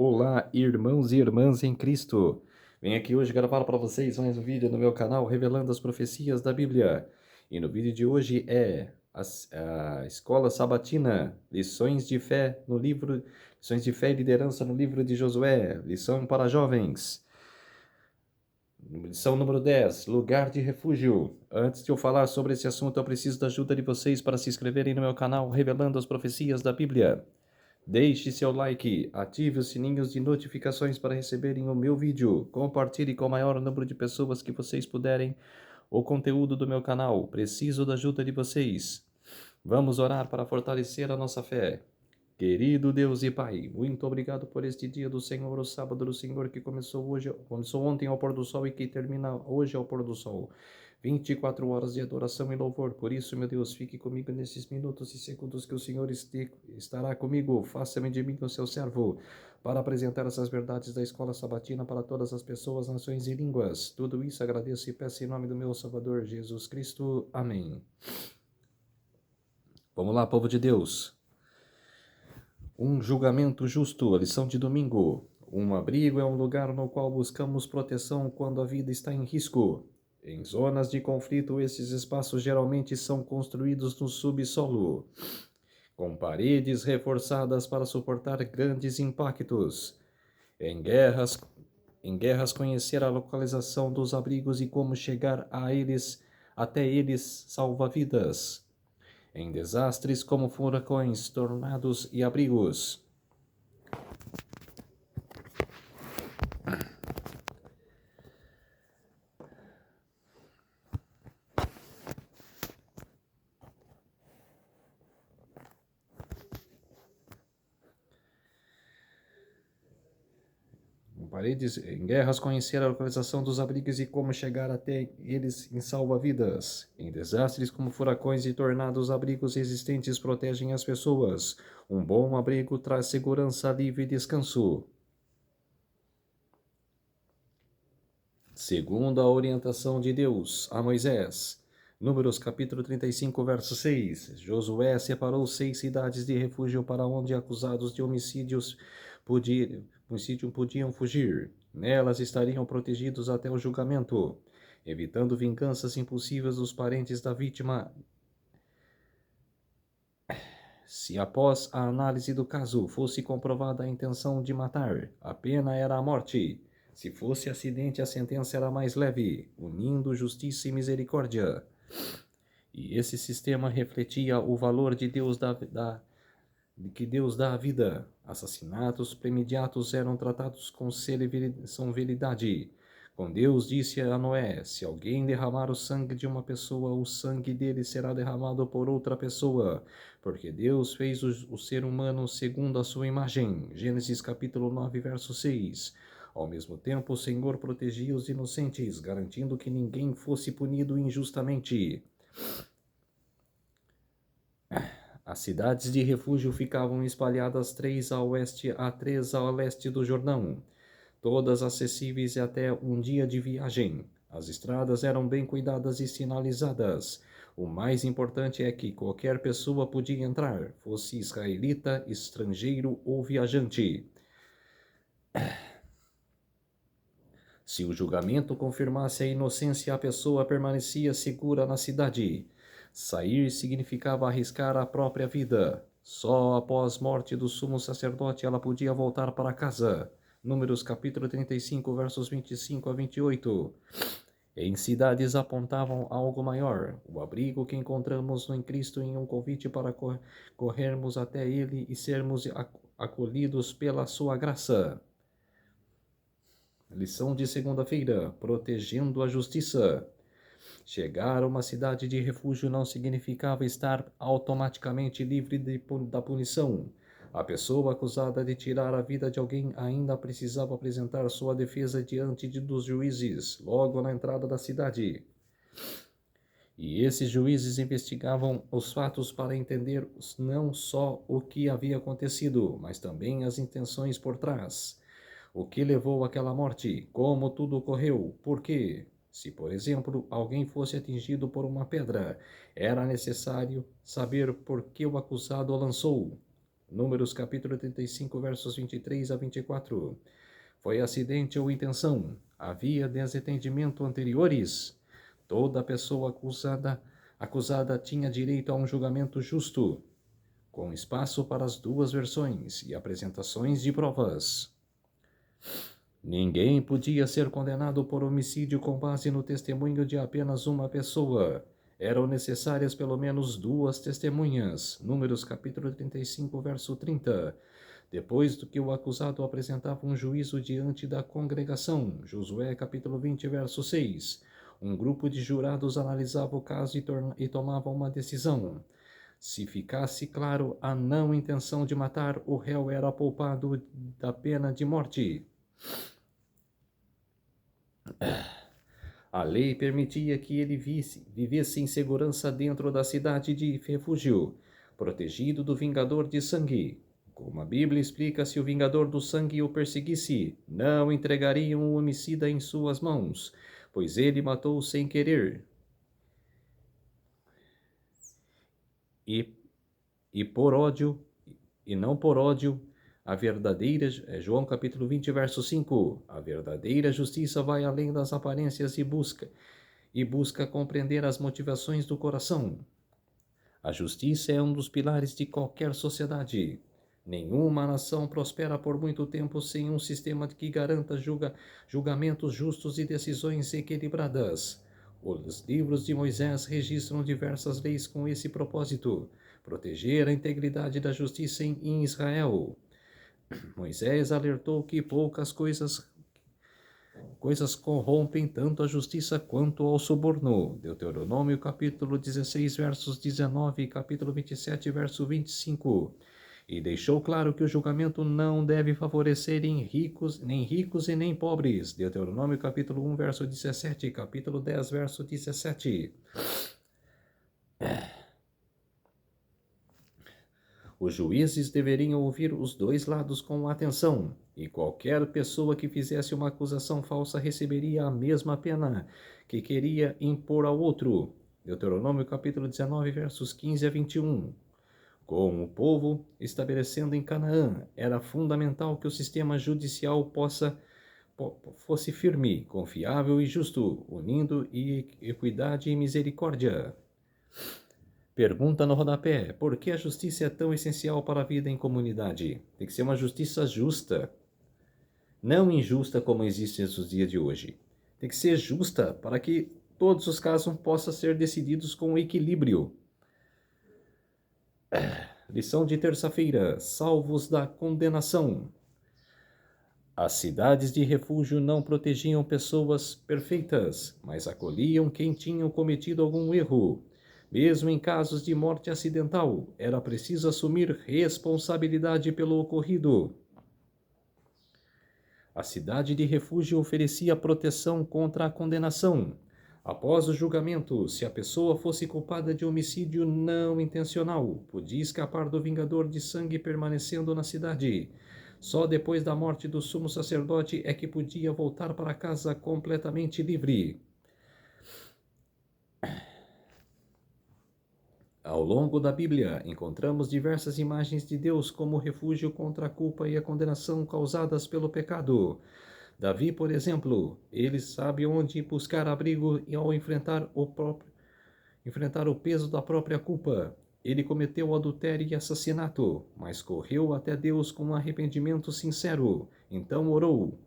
Olá, irmãos e irmãs em Cristo. Venho aqui hoje gravar para vocês mais um vídeo no meu canal revelando as profecias da Bíblia. E no vídeo de hoje é a Escola Sabatina, lições de fé lições de fé e liderança no livro de Josué, lição para jovens. Lição número 10, lugar de refúgio. Antes de eu falar sobre esse assunto, eu preciso da ajuda de vocês para se inscreverem no meu canal revelando as profecias da Bíblia. Deixe seu like, ative os sininhos de notificações para receberem o meu vídeo, compartilhe com o maior número de pessoas que vocês puderem o conteúdo do meu canal. Preciso da ajuda de vocês. Vamos orar para fortalecer a nossa fé. Querido Deus e Pai, muito obrigado por este dia do Senhor, o sábado do Senhor que começou ontem ao pôr do sol e que termina hoje ao pôr do sol. 24 horas de adoração e louvor. Por isso, meu Deus, fique comigo nesses minutos e segundos que o Senhor estará comigo. Faça-me de mim o seu servo, para apresentar essas verdades da escola sabatina para todas as pessoas, nações e línguas. Tudo isso agradeço e peço em nome do meu Salvador Jesus Cristo. Amém. Vamos lá, povo de Deus. Um julgamento justo, a lição de domingo. Um abrigo é um lugar no qual buscamos proteção quando a vida está em risco. Em zonas de conflito, esses espaços geralmente são construídos no subsolo, com paredes reforçadas para suportar grandes impactos. Em guerras, conhecer a localização dos abrigos e como chegar até eles salva vidas. Em desastres como furacões, tornados e abrigos. Em guerras, conhecer a localização dos abrigos e como chegar até eles em salva-vidas. Em desastres como furacões e tornados, abrigos existentes protegem as pessoas. Um bom abrigo traz segurança, alívio e descanso. Segundo a orientação de Deus a Moisés. Números capítulo 35, verso 6. Josué separou 6 cidades de refúgio para onde acusados de podiam fugir. Nelas estariam protegidos até o julgamento, evitando vinganças impossíveis dos parentes da vítima. Se após a análise do caso fosse comprovada a intenção de matar, a pena era a morte. Se fosse acidente, a sentença era mais leve, unindo justiça e misericórdia. E esse sistema refletia o valor de Deus que Deus dá à vida. Assassinatos premediatos eram tratados com severidade. Com Deus disse a Noé: se alguém derramar o sangue de uma pessoa, o sangue dele será derramado por outra pessoa, porque Deus fez o ser humano segundo a sua imagem. Gênesis capítulo 9, verso 6. Ao mesmo tempo, o Senhor protegia os inocentes, garantindo que ninguém fosse punido injustamente. As cidades de refúgio ficavam espalhadas 3 a oeste a 3 a leste do Jordão, todas acessíveis até um dia de viagem. As estradas eram bem cuidadas e sinalizadas. O mais importante é que qualquer pessoa podia entrar, fosse israelita, estrangeiro ou viajante. Se o julgamento confirmasse a inocência, a pessoa permanecia segura na cidade. Sair significava arriscar a própria vida. Só após morte do sumo sacerdote ela podia voltar para casa. Números capítulo 35, versos 25 a 28. Em cidades apontavam algo maior, o abrigo que encontramos em Cristo em um convite para corrermos até Ele e sermos acolhidos pela sua graça. Lição de segunda-feira, protegendo a justiça. Chegar a uma cidade de refúgio não significava estar automaticamente livre da punição. A pessoa acusada de tirar a vida de alguém ainda precisava apresentar sua defesa diante dos juízes, logo na entrada da cidade. E esses juízes investigavam os fatos para entender não só o que havia acontecido, mas também as intenções por trás. O que levou àquela morte? Como tudo ocorreu? Por quê? Se, por exemplo, alguém fosse atingido por uma pedra, era necessário saber por que o acusado a lançou. Números capítulo 35, versos 23 a 24. Foi acidente ou intenção? Havia desentendimento anteriores? Toda pessoa acusada tinha direito a um julgamento justo, com espaço para as duas versões e apresentações de provas. Ninguém podia ser condenado por homicídio com base no testemunho de apenas uma pessoa. Eram necessárias pelo menos duas testemunhas. Números capítulo 35, verso 30. Depois do que o acusado apresentava um juízo diante da congregação. Josué capítulo 20, verso 6. Um grupo de jurados analisava o caso e tomava uma decisão. Se ficasse claro a não intenção de matar, o réu era poupado da pena de morte. A lei permitia que ele vivesse em segurança dentro da cidade de refúgio, protegido do vingador de sangue. Como a Bíblia explica, se o vingador do sangue o perseguisse, não entregariam o homicida em suas mãos, pois ele matou sem querer. E por ódio, e não por ódio, a verdadeira, João capítulo 20, verso 5, a verdadeira justiça vai além das aparências e busca compreender as motivações do coração. A justiça é um dos pilares de qualquer sociedade. Nenhuma nação prospera por muito tempo sem um sistema que garanta julgamentos justos e decisões equilibradas. Os livros de Moisés registram diversas leis com esse propósito: proteger a integridade da justiça em Israel. Moisés alertou que poucas coisas corrompem tanto a justiça quanto ao suborno. Deuteronômio capítulo 16, versos 19 e capítulo 27, verso 25. E deixou claro que o julgamento não deve favorecer nem ricos e nem pobres. Deuteronômio capítulo 1, verso 17 e capítulo 10, verso 17. Os juízes deveriam ouvir os dois lados com atenção, e qualquer pessoa que fizesse uma acusação falsa receberia a mesma pena que queria impor ao outro. Deuteronômio capítulo 19, versos 15 a 21. Com o povo estabelecendo em Canaã, era fundamental que o sistema judicial fosse firme, confiável e justo, unindo equidade e misericórdia. Pergunta no rodapé: por que a justiça é tão essencial para a vida em comunidade? Tem que ser uma justiça justa, não injusta como existe nos dias de hoje. Tem que ser justa para que todos os casos possam ser decididos com equilíbrio. Lição de terça-feira: salvos da condenação. As cidades de refúgio não protegiam pessoas perfeitas, mas acolhiam quem tinha cometido algum erro. Mesmo em casos de morte acidental, era preciso assumir responsabilidade pelo ocorrido. A cidade de refúgio oferecia proteção contra a condenação. Após o julgamento, se a pessoa fosse culpada de homicídio não intencional, podia escapar do vingador de sangue permanecendo na cidade. Só depois da morte do sumo sacerdote é que podia voltar para casa completamente livre. Ao longo da Bíblia, encontramos diversas imagens de Deus como refúgio contra a culpa e a condenação causadas pelo pecado. Davi, por exemplo, ele sabe onde buscar abrigo ao enfrentar o peso da própria culpa. Ele cometeu adultério e assassinato, mas correu até Deus com um arrependimento sincero. Então orou: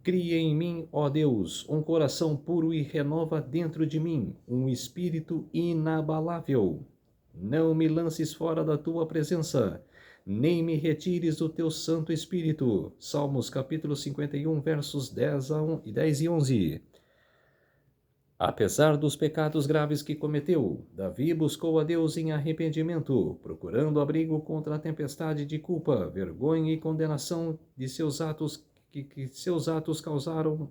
cria em mim, ó Deus, um coração puro e renova dentro de mim um espírito inabalável. Não me lances fora da tua presença, nem me retires do teu Santo Espírito. Salmos capítulo 51, versos 10 e 11. Apesar dos pecados graves que cometeu, Davi buscou a Deus em arrependimento, procurando abrigo contra a tempestade de culpa, vergonha e condenação de seus atos que seus atos causaram.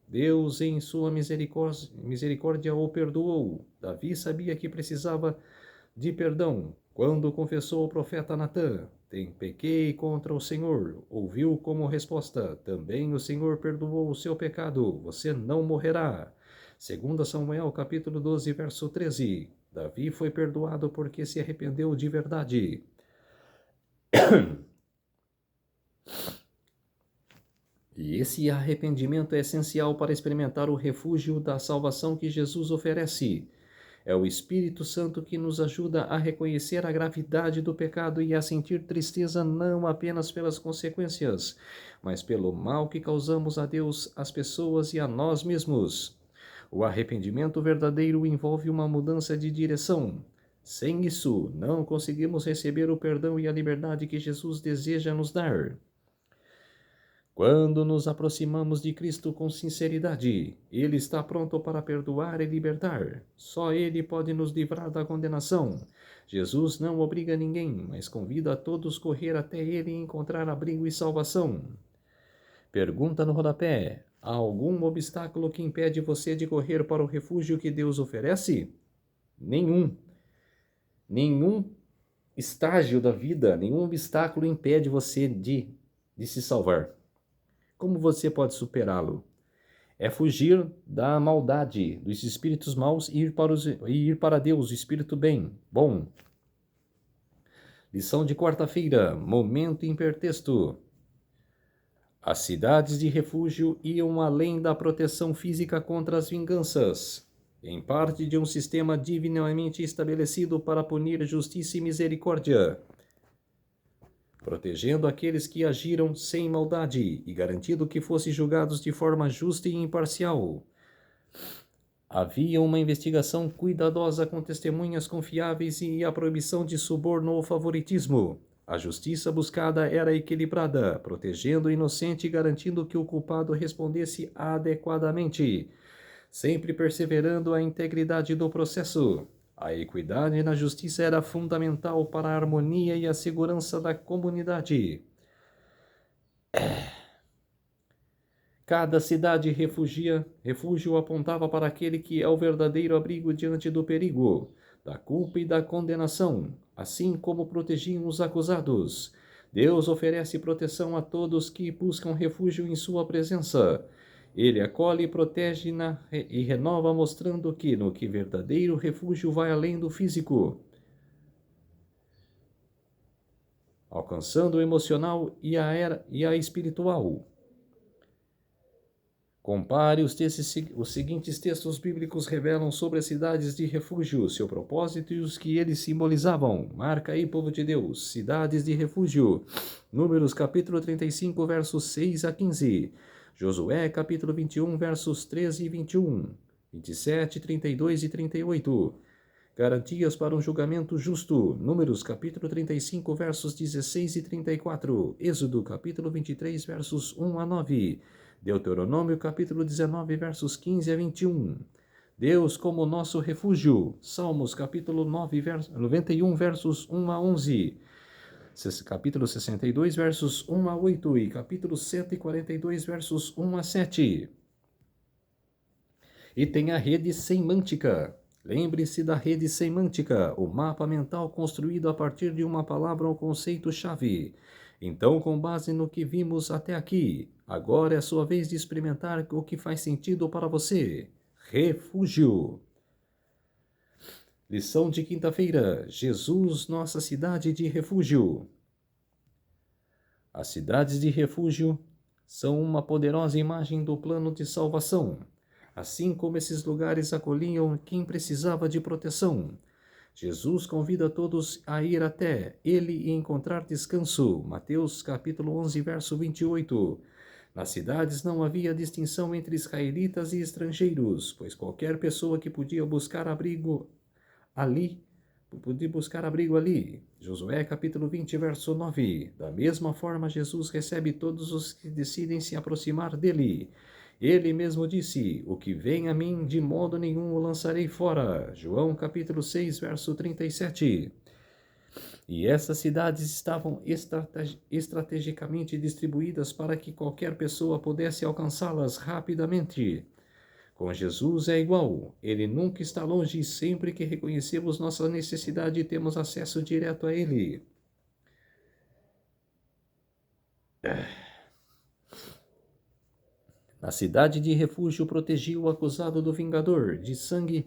Deus, em sua misericórdia, o perdoou. Davi sabia que precisava de perdão quando confessou ao profeta Natã: pequei contra o Senhor. Ouviu como resposta: também o Senhor perdoou o seu pecado, você não morrerá. 2 Samuel capítulo 12, verso 13. Davi foi perdoado porque se arrependeu de verdade. E esse arrependimento é essencial para experimentar o refúgio da salvação que Jesus oferece. É o Espírito Santo que nos ajuda a reconhecer a gravidade do pecado e a sentir tristeza não apenas pelas consequências, mas pelo mal que causamos a Deus, às pessoas e a nós mesmos. O arrependimento verdadeiro envolve uma mudança de direção. Sem isso, não conseguimos receber o perdão e a liberdade que Jesus deseja nos dar. Quando nos aproximamos de Cristo com sinceridade, Ele está pronto para perdoar e libertar. Só Ele pode nos livrar da condenação. Jesus não obriga ninguém, mas convida a todos a correr até Ele e encontrar abrigo e salvação. Pergunta no rodapé: há algum obstáculo que impede você de correr para o refúgio que Deus oferece? Nenhum. Nenhum estágio da vida, nenhum obstáculo impede você de se salvar. Como você pode superá-lo? É fugir da maldade, dos espíritos maus e ir para Deus, o espírito bom. Lição de quarta-feira, momento hipertexto. As cidades de refúgio iam além da proteção física contra as vinganças, em parte de um sistema divinamente estabelecido para punir justiça e misericórdia, protegendo aqueles que agiram sem maldade e garantindo que fossem julgados de forma justa e imparcial. Havia uma investigação cuidadosa com testemunhas confiáveis e a proibição de suborno ou favoritismo. A justiça buscada era equilibrada, protegendo o inocente e garantindo que o culpado respondesse adequadamente, sempre perseverando a integridade do processo. A equidade na justiça era fundamental para a harmonia e a segurança da comunidade. Cada cidade refúgio apontava para aquele que é o verdadeiro abrigo diante do perigo, da culpa e da condenação, assim como protegiam os acusados. Deus oferece proteção a todos que buscam refúgio em sua presença. Ele acolhe, protege e renova, mostrando que verdadeiro refúgio vai além do físico, alcançando o emocional e a espiritual. Compare os seguintes textos bíblicos revelam sobre as cidades de refúgio, seu propósito e os que eles simbolizavam. Marca aí, povo de Deus, cidades de refúgio. Números capítulo 35, versos 6 a 15. Josué capítulo 21, versos 13 e 21. 27, 32 e 38. Garantias para um julgamento justo. Números capítulo 35, versos 16 e 34. Êxodo capítulo 23, versos 1 a 9. Deuteronômio capítulo 19, versos 15 a 21. Deus como nosso refúgio. Salmos capítulo 91, versos 1 a 11. Capítulo 62, versos 1 a 8 e capítulo 142, versos 1 a 7. E tem a rede semântica. Lembre-se da rede semântica, o mapa mental construído a partir de uma palavra ou conceito-chave. Então, com base no que vimos até aqui, agora é a sua vez de experimentar o que faz sentido para você. Refúgio. Lição de quinta-feira. Jesus, nossa cidade de refúgio. As cidades de refúgio são uma poderosa imagem do plano de salvação. Assim como esses lugares acolhiam quem precisava de proteção, Jesus convida todos a ir até ele e encontrar descanso. Mateus capítulo 11, verso 28. Nas cidades não havia distinção entre israelitas e estrangeiros, pois qualquer pessoa que podia buscar abrigo ali. Josué capítulo 20, verso 9. Da mesma forma, Jesus recebe todos os que decidem se aproximar dele. Ele mesmo disse: o que vem a mim, de modo nenhum o lançarei fora. João capítulo 6, verso 37. E essas cidades estavam estrategicamente distribuídas para que qualquer pessoa pudesse alcançá-las rapidamente. Com Jesus é igual, ele nunca está longe e sempre que reconhecemos nossa necessidade temos acesso direto a ele. A cidade de refúgio protegia o acusado do vingador, de sangue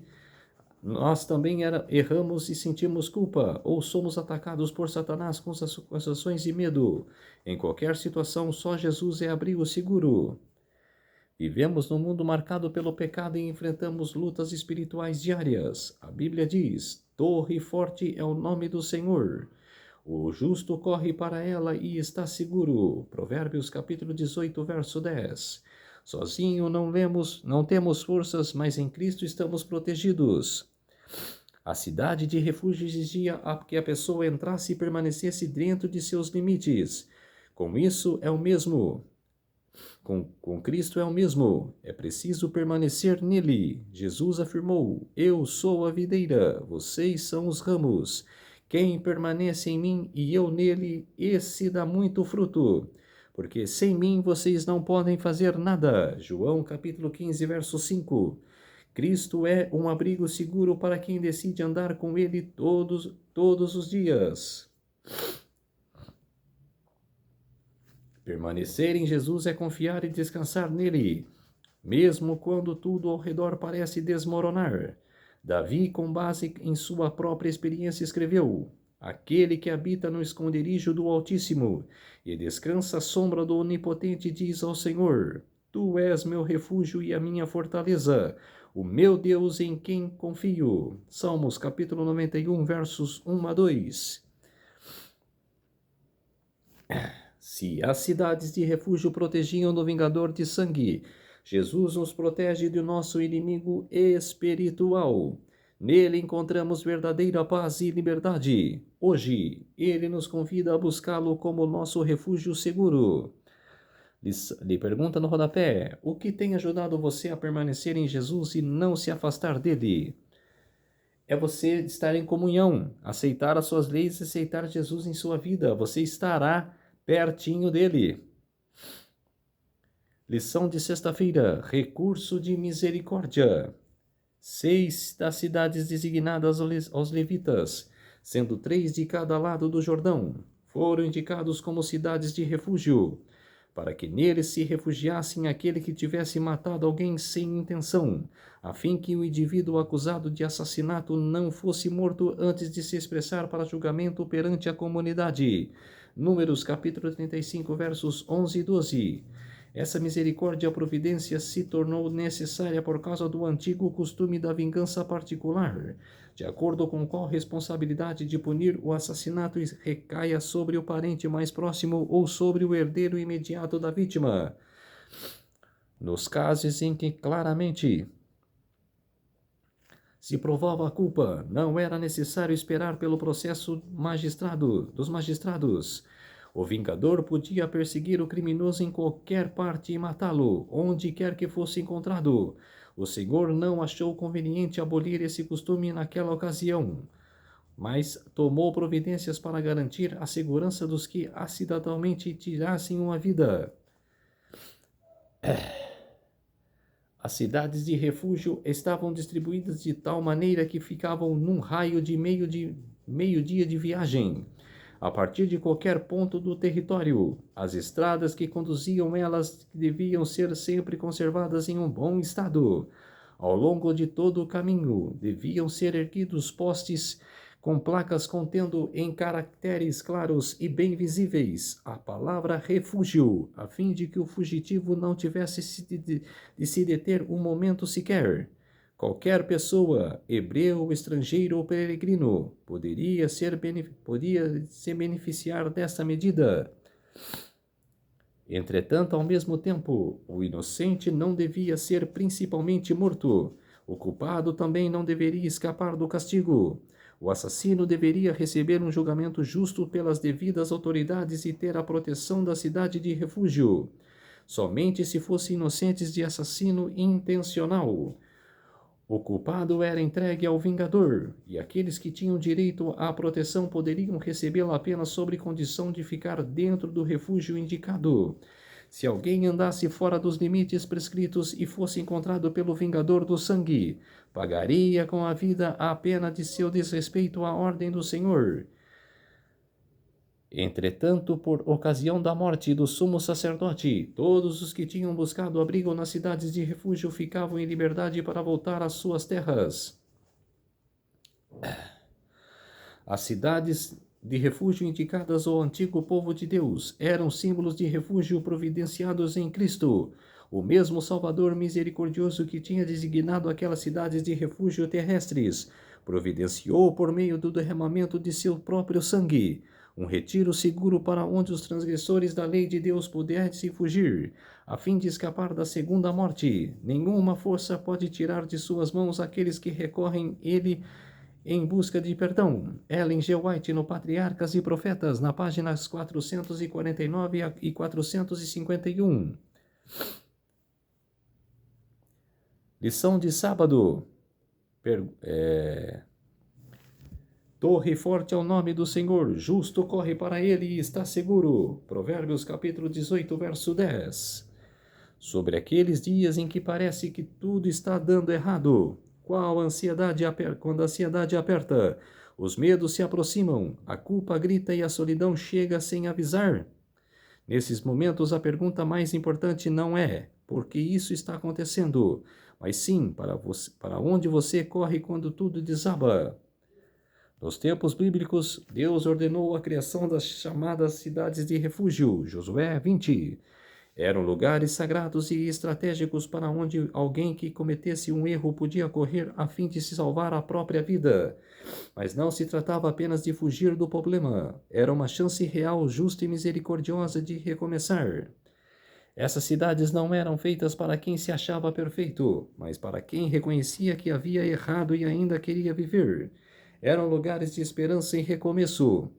Nós também erramos e sentimos culpa, ou somos atacados por Satanás com as acusações de medo. Em qualquer situação, só Jesus é abrigo seguro. Vivemos num mundo marcado pelo pecado e enfrentamos lutas espirituais diárias. A Bíblia diz: Torre forte é o nome do Senhor. O justo corre para ela e está seguro. Provérbios capítulo 18, verso 10. Sozinho não temos forças, mas em Cristo estamos protegidos. A cidade de refúgio exigia que a pessoa entrasse e permanecesse dentro de seus limites. Com isso é o mesmo. Com Cristo é o mesmo. É preciso permanecer nele. Jesus afirmou: Eu sou a videira, vocês são os ramos. Quem permanece em mim e eu nele, esse dá muito fruto. Porque sem mim vocês não podem fazer nada. João capítulo 15, verso 5. Cristo é um abrigo seguro para quem decide andar com ele todos os dias. Permanecer em Jesus é confiar e descansar nele, mesmo quando tudo ao redor parece desmoronar. Davi, com base em sua própria experiência, escreveu: Aquele que habita no esconderijo do Altíssimo e descansa à sombra do Onipotente diz ao Senhor: Tu és meu refúgio e a minha fortaleza, o meu Deus em quem confio. Salmos capítulo 91, versos 1 a 2. Se as cidades de refúgio protegiam do vingador de sangue, Jesus nos protege do nosso inimigo espiritual. Nele encontramos verdadeira paz e liberdade. Hoje, ele nos convida a buscá-lo como nosso refúgio seguro. Lhe pergunta no rodapé: o que tem ajudado você a permanecer em Jesus e não se afastar dele? É você estar em comunhão, aceitar as suas leis e aceitar Jesus em sua vida. Você estará pertinho dele. Lição de sexta-feira: recurso de misericórdia. 6 das cidades designadas aos levitas, sendo 3 de cada lado do Jordão, foram indicados como cidades de refúgio, para que neles se refugiassem aquele que tivesse matado alguém sem intenção, a fim que o indivíduo acusado de assassinato não fosse morto antes de se expressar para julgamento perante a comunidade. Números capítulo 35, versos 11 e 12. Essa misericórdia providência se tornou necessária por causa do antigo costume da vingança particular, de acordo com qual responsabilidade de punir o assassinato recaia sobre o parente mais próximo ou sobre o herdeiro imediato da vítima. Nos casos em que claramente se provava a culpa, não era necessário esperar pelo processo dos magistrados. O vingador podia perseguir o criminoso em qualquer parte e matá-lo, onde quer que fosse encontrado. O Senhor não achou conveniente abolir esse costume naquela ocasião, mas tomou providências para garantir a segurança dos que acidentalmente tirassem uma vida. As cidades de refúgio estavam distribuídas de tal maneira que ficavam num raio de meio-dia de viagem. A partir de qualquer ponto do território, as estradas que conduziam elas deviam ser sempre conservadas em um bom estado. Ao longo de todo o caminho, deviam ser erguidos postes com placas contendo em caracteres claros e bem visíveis a palavra refúgio, a fim de que o fugitivo não tivesse de se deter um momento sequer. Qualquer pessoa, hebreu, estrangeiro ou peregrino, podia se beneficiar dessa medida. Entretanto, ao mesmo tempo, o inocente não devia ser principalmente morto. O culpado também não deveria escapar do castigo. O assassino deveria receber um julgamento justo pelas devidas autoridades e ter a proteção da cidade de refúgio. Somente se fossem inocentes de assassino intencional. O culpado era entregue ao vingador, e aqueles que tinham direito à proteção poderiam recebê-la apenas sob condição de ficar dentro do refúgio indicado. Se alguém andasse fora dos limites prescritos e fosse encontrado pelo vingador do sangue, pagaria com a vida a pena de seu desrespeito à ordem do Senhor. Entretanto, por ocasião da morte do sumo sacerdote, todos os que tinham buscado abrigo nas cidades de refúgio ficavam em liberdade para voltar às suas terras. As cidades de refúgio indicadas ao antigo povo de Deus eram símbolos de refúgio providenciados em Cristo, o mesmo Salvador misericordioso que tinha designado aquelas cidades de refúgio terrestres, providenciou por meio do derramamento de seu próprio sangue um retiro seguro para onde os transgressores da lei de Deus pudessem fugir, a fim de escapar da segunda morte. Nenhuma força pode tirar de suas mãos aqueles que recorrem ele em busca de perdão. Ellen G. White no Patriarcas e Profetas, na páginas 449 e 451. Lição de sábado. Torre forte é o nome do Senhor, justo corre para ele e está seguro. Provérbios capítulo 18, verso 10. Sobre aqueles dias em que parece que tudo está dando errado, quando a ansiedade aperta, os medos se aproximam, a culpa grita e a solidão chega sem avisar. Nesses momentos, a pergunta mais importante não é por que isso está acontecendo, mas sim para onde você corre quando tudo desaba. Nos tempos bíblicos, Deus ordenou a criação das chamadas cidades de refúgio, Josué 20. Eram lugares sagrados e estratégicos para onde alguém que cometesse um erro podia correr a fim de se salvar a própria vida. Mas não se tratava apenas de fugir do problema. Era uma chance real, justa e misericordiosa de recomeçar. Essas cidades não eram feitas para quem se achava perfeito, mas para quem reconhecia que havia errado e ainda queria viver. Eram lugares de esperança e recomeço.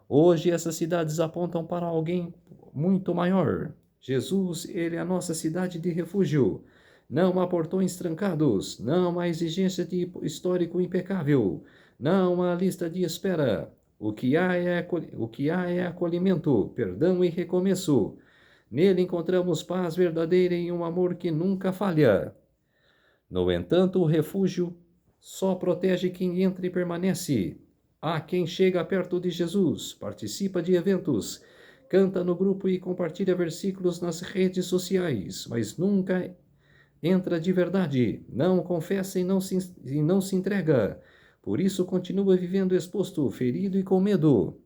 Hoje essas cidades apontam para alguém muito maior. Jesus, ele é a nossa cidade de refúgio. Não há portões trancados, não há exigência de histórico impecável, não há lista de espera. O que há é acolhimento, perdão e recomeço. Nele encontramos paz verdadeira e um amor que nunca falha. No entanto, o refúgio só protege quem entra e permanece. Há quem chega perto de Jesus, participa de eventos, canta no grupo e compartilha versículos nas redes sociais, mas nunca entra de verdade, não confessa e não se entrega. Por isso continua vivendo exposto, ferido e com medo.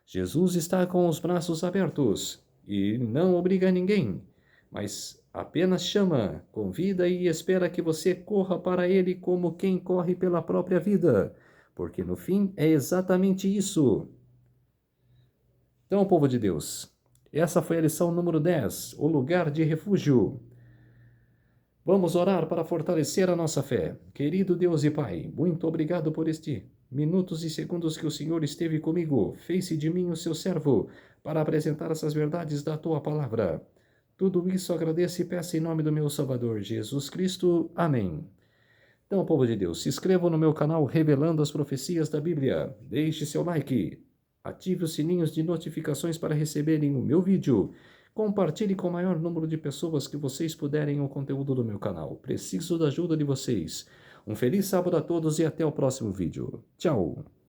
Jesus está com os braços abertos e não obriga ninguém, mas apenas chama, convida e espera que você corra para ele como quem corre pela própria vida, porque no fim é exatamente isso. Então, povo de Deus, essa foi a lição número 10, o lugar de refúgio. Vamos orar para fortalecer a nossa fé. Querido Deus e Pai, muito obrigado por minutos e segundos que o Senhor esteve comigo, fez-se de mim o seu servo, para apresentar essas verdades da tua palavra. Tudo isso agradeço e peço em nome do meu Salvador, Jesus Cristo. Amém. Então, povo de Deus, se inscrevam no meu canal Revelando as Profecias da Bíblia. Deixe seu like. Ative os sininhos de notificações para receberem o meu vídeo. Compartilhe com o maior número de pessoas que vocês puderem o conteúdo do meu canal. Preciso da ajuda de vocês. Um feliz sábado a todos e até o próximo vídeo. Tchau!